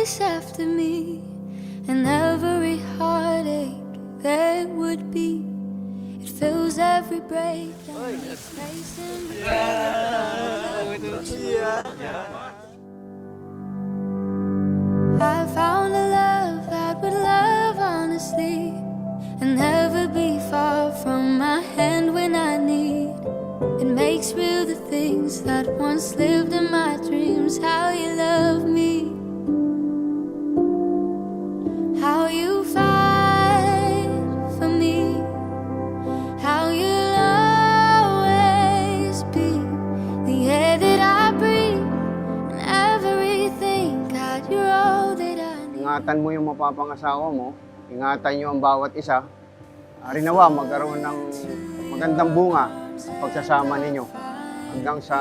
chase after me, and every heartache there would be. It fills every break and makes space in between. I found a love that would love honestly and never be far from my hand when I need. It makes real the things that once lived in my dreams. How you love me, how you fight for me, how you'll always be the air that I breathe and everything. God, you're all that I need. Ingatan mo yung mapapangasawa mo, ingatan nyo ang bawat isa. Arinawa, magkaroon ng magandang bunga sa pagsasama ninyo hanggang sa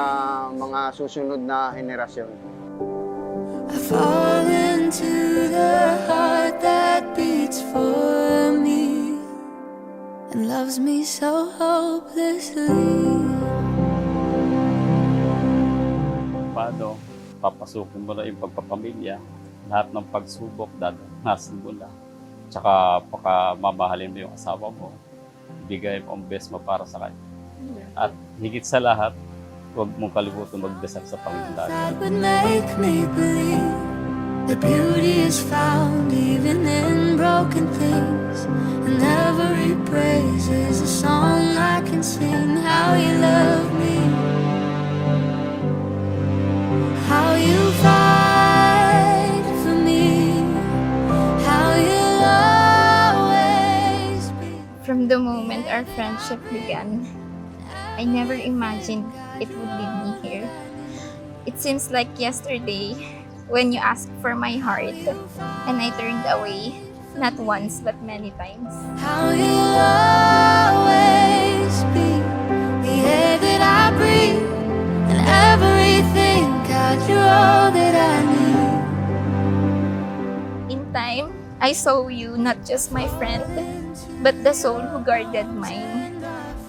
mga susunod na henerasyon. I fall into the heart that beats for me and loves me so hopelessly. Paano papasukin mo na yung pagpapamilya, lahat ng pagsubok dadanasan mo na. Tsaka mamahalin mo yung asawa mo, ibigay mo ang best mo para sa kanya. At higit sa lahat, huwag mong kalimutan magdasal sa Panginoon lagi. That would make me believe that beauty is found even in broken things, and every praise is a song I can sing. How you love me, how you fight for me, how you'll always be. From the moment our friendship began, I never imagined it would lead me here. It seems like yesterday when you asked for my heart and I turned away, not once but many times. How you'll always be the air that I breathe and everything. God, you're all that I need. In time, I saw you not just my friend, but the soul who guarded mine.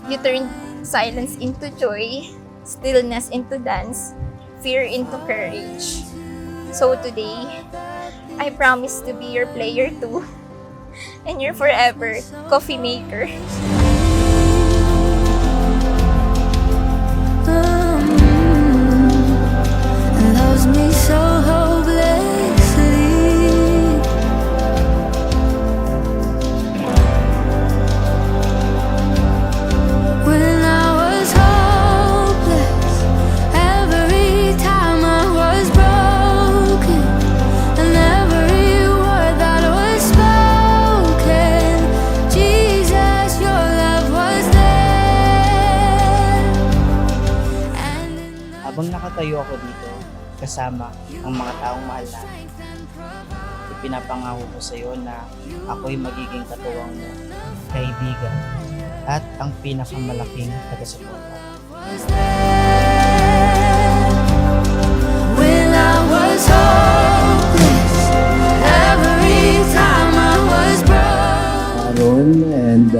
You turned silence into joy, stillness into dance, fear into courage. So today, I promise to be your player too, and your forever coffee maker. And loves me so hopelessly. When I was hopeless, every time I was broken, and every word that was spoken, Jesus, your love was there. And in the Habang nakatayo ako dito, kasama ang mga taong mahal natin, ipinapangako ko sa iyo na ako'y magiging katuwang mo, kaibigan, at ang pinakamalaking taga-suporta. was there when I was hopeless, every time I was broken. Aaron and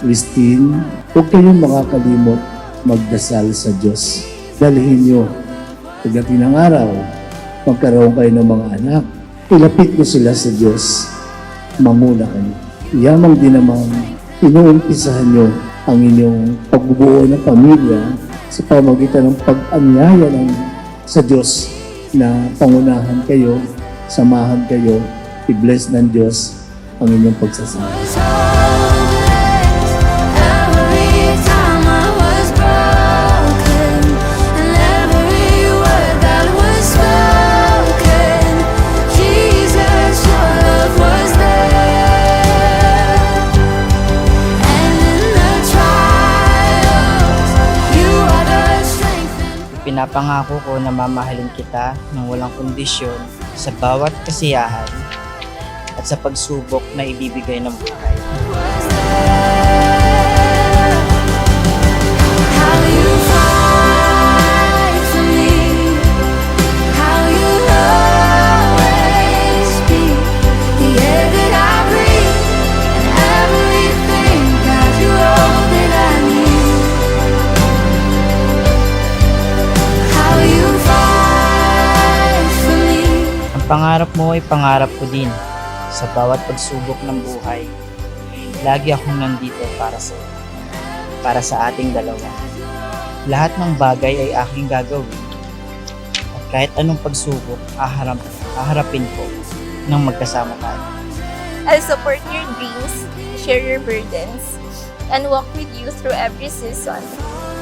Christine, huwag kayong makakalimot magdasal sa Diyos. Dalhin nyo, pagdating ng araw, magkaroon kayo ng mga anak. Ilapit nyo sila sa Diyos. Manguna kayo. Yamang din naman, inuumpisahan nyo ang inyong pagbubuo ng pamilya sa pamagitan ng pag-anyaya sa Diyos na pangunahan kayo, samahan kayo, i-bless ng Diyos ang inyong pagsasama. Was hopeless, every time I was broken, and every word that was spoken, Jesus, your love was there. And in the trials, you are the strength and Pinapangako ko na mamahalin kita ng walang kondisyon sa bawat kasiyahan at sa pagsubok na ibibigay ng buhay. was there. How you fight for me, how you'll always be the air that I breathe and everything. God, you're all that I need. How you fight for me. Pangarap mo ay pangarap ko din. Sa bawat pagsubok ng buhay, lagi akong nandito para sa iyo. Para sa ating dalawa. Lahat ng bagay ay aking gagawin. At kahit anong pagsubok, haharapin ko nang magkasama tayo. I'll support your dreams, share your burdens, and walk with you through every season,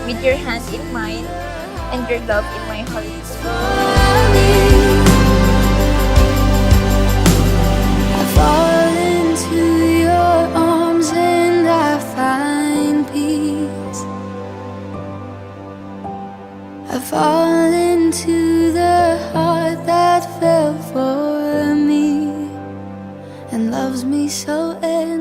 with your hand in mine and your love in my heart. I fall into your arms and I find peace. I fall into the heart that fell for me and loves me so endlessly.